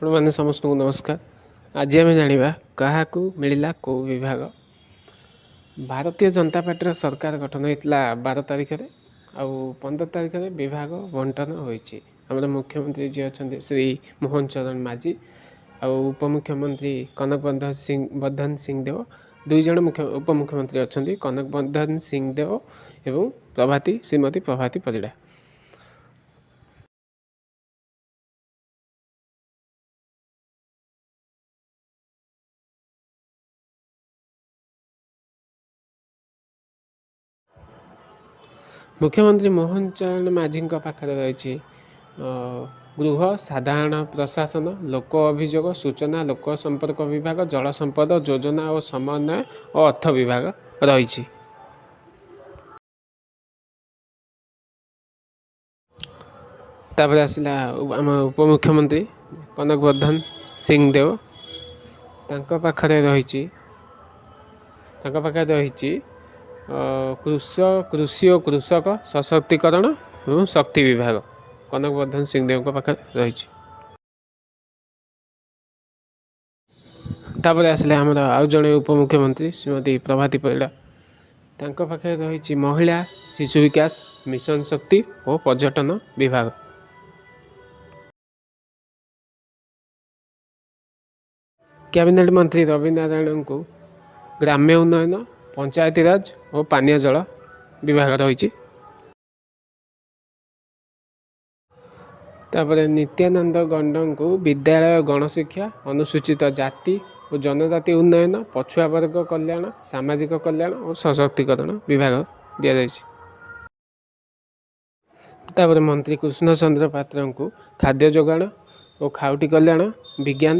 ଆପଣମାନେ ସମସ୍ତଙ୍କୁ ନମସ୍କାର। ଆଜି ଆମେ ଜାଣିବା କାହାକୁ ମିଳିଲା କେଉଁ ବିଭାଗ। ଭାରତୀୟ ଜନତା ପାର୍ଟିର ସରକାର ଗଠନ ହୋଇଥିଲା 12 ତାରିଖରେ, ଆଉ 15 ତାରିଖରେ ବିଭାଗ ବଣ୍ଟନ ହୋଇଛି। ଆମର ମୁଖ୍ୟମନ୍ତ୍ରୀ ଯିଏ ଅଛନ୍ତି ଶ୍ରୀ ମୋହନ ଚରଣ ମାଝୀ, ଆଉ ଉପମୁଖ୍ୟମନ୍ତ୍ରୀ କନକ ବର୍ଦ୍ଧନ ସିଂ ଦେଓ। ଦୁଇ ଜଣ ଉପମୁଖ୍ୟମନ୍ତ୍ରୀ ଅଛନ୍ତି, କନକ ବର୍ଦ୍ଧନ ସିଂ ଦେଓ ଏବଂ ଶ୍ରୀମତୀ ପ୍ରଭାତୀ ପରିଡ଼ା। ମୁଖ୍ୟମନ୍ତ୍ରୀ ମୋହନ ଚରଣ ମାଝୀଙ୍କ ପାଖରେ ରହିଛି ଗୃହ, ସାଧାରଣ ପ୍ରଶାସନ, ଲୋକ ଅଭିଯୋଗ, ସୂଚନା ଲୋକ ସମ୍ପର୍କ ବିଭାଗ, ଜଳ ସମ୍ପଦ, ଯୋଜନା ଓ ସମନ୍ୱୟ ଓ ଅର୍ଥ ବିଭାଗ ରହିଛି। ତାପରେ ଆସିଲା ଆମ ଉପମୁଖ୍ୟମନ୍ତ୍ରୀ କନକ ବର୍ଦ୍ଧନ ସିଂ ଦେଓ। ତାଙ୍କ ପାଖରେ ରହିଛି କୃଷି ଓ କୃଷକ ସଶକ୍ତିକରଣ ଏବଂ ଶକ୍ତି ବିଭାଗ କନକ ବର୍ଦ୍ଧନ ସିଂ ଦେଓଙ୍କ ପାଖରେ ରହିଛି। ତାପରେ ଆସିଲେ ଆମର ଆଉ ଜଣେ ଉପମୁଖ୍ୟମନ୍ତ୍ରୀ ଶ୍ରୀମତୀ ପ୍ରଭାତୀ ପରିଡ଼ା। ତାଙ୍କ ପାଖରେ ରହିଛି ମହିଳା, ଶିଶୁ ବିକାଶ, ମିଶନ ଶକ୍ତି ଓ ପର୍ଯ୍ୟଟନ ବିଭାଗ। କ୍ୟାବିନେଟ୍ ମନ୍ତ୍ରୀ ରବି ନାରାୟଣଙ୍କୁ ଗ୍ରାମ୍ୟ ଉନ୍ନୟନ, ପଞ୍ଚାୟତିରାଜ ଓ ପାନୀୟ ଜଳ ବିଭାଗ ରହିଛି। ତାପରେ ନିତ୍ୟାନନ୍ଦ ଗଣ୍ଡଙ୍କୁ ବିଦ୍ୟାଳୟ, ଗଣଶିକ୍ଷା, ଅନୁସୂଚିତ ଜାତି ଓ ଜନଜାତି ଉନ୍ନୟନ, ପଛୁଆ ବର୍ଗ କଲ୍ୟାଣ, ସାମାଜିକ କଲ୍ୟାଣ ଓ ସଶକ୍ତିକରଣ ବିଭାଗ ଦିଆଯାଇଛି। ତାପରେ ମନ୍ତ୍ରୀ କୃଷ୍ଣଚନ୍ଦ୍ର ପାତ୍ରଙ୍କୁ ଖାଦ୍ୟ ଯୋଗାଣ ଓ ଖାଉଟି କଲ୍ୟାଣ, ବିଜ୍ଞାନ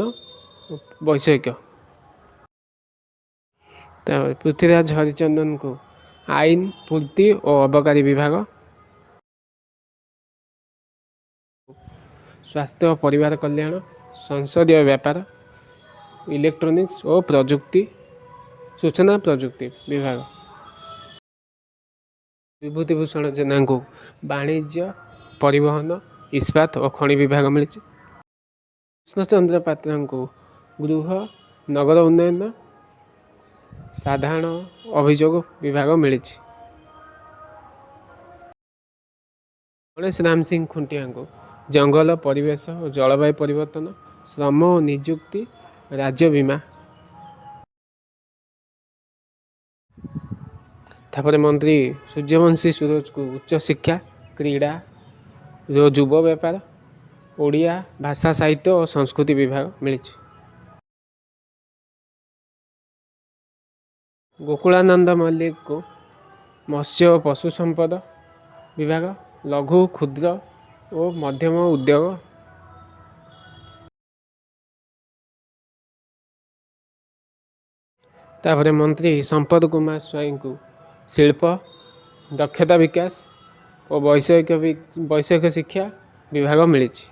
ଓ ବୈଷୟିକ। ତାପରେ ପୃଥ୍ୱୀରାଜ ହରିଚନ୍ଦନଙ୍କୁ ଆଇନ, ପୂର୍ତ୍ତି ଓ ଅବକାରୀ ବିଭାଗ। ସ୍ୱାସ୍ଥ୍ୟ ଓ ପରିବାର କଲ୍ୟାଣ, ସଂସଦୀୟ ବ୍ୟାପାର, ଇଲେକ୍ଟ୍ରୋନିକ୍ସ ଓ ସୂଚନା ପ୍ରଯୁକ୍ତି ବିଭାଗ। ବିଭୂତିଭୂଷଣ ଜେନାଙ୍କୁ ବାଣିଜ୍ୟ, ପରିବହନ, ଇସ୍ପାତ ଓ ଖଣି ବିଭାଗ ମିଳିଛି। କୃଷ୍ଣଚନ୍ଦ୍ର ପାତ୍ରଙ୍କୁ ଗୃହ, ନଗର ଉନ୍ନୟନ, ସାଧାରଣ ଅଭିଯୋଗ ବିଭାଗ ମିଳିଛି। ଗଣେଶ ରାମ ସିଂ ଖୁଣ୍ଟିଆଙ୍କୁ ଜଙ୍ଗଲ, ପରିବେଶ ଓ ଜଳବାୟୁ ପରିବର୍ତ୍ତନ, ଶ୍ରମ ଓ ନିଯୁକ୍ତି, ରାଜ୍ୟ ବୀମା। ତାପରେ ମନ୍ତ୍ରୀ ସୂର୍ଯ୍ୟବଂଶୀ ସୁରଜଙ୍କୁ ଉଚ୍ଚଶିକ୍ଷା, କ୍ରୀଡ଼ା, ଯୁବ ବ୍ୟାପାର, ଓଡ଼ିଆ ଭାଷା, ସାହିତ୍ୟ ଓ ସଂସ୍କୃତି ବିଭାଗ ମିଳିଛି। ଗୋକୁଳାନନ୍ଦ ମଲ୍ଲିକଙ୍କୁ ମତ୍ସ୍ୟ ଓ ପଶୁ ସମ୍ପଦ ବିଭାଗ, ଲଘୁ, କ୍ଷୁଦ୍ର ଓ ମଧ୍ୟମ ଉଦ୍ୟୋଗ। ତାପରେ ମନ୍ତ୍ରୀ ସମ୍ପଦ କୁମାର ସ୍ୱାଇଁଙ୍କୁ ଶିଳ୍ପ, ଦକ୍ଷତା ବିକାଶ ଓ ବୈଷୟିକ ଶିକ୍ଷା ବିଭାଗ ମିଳିଛି।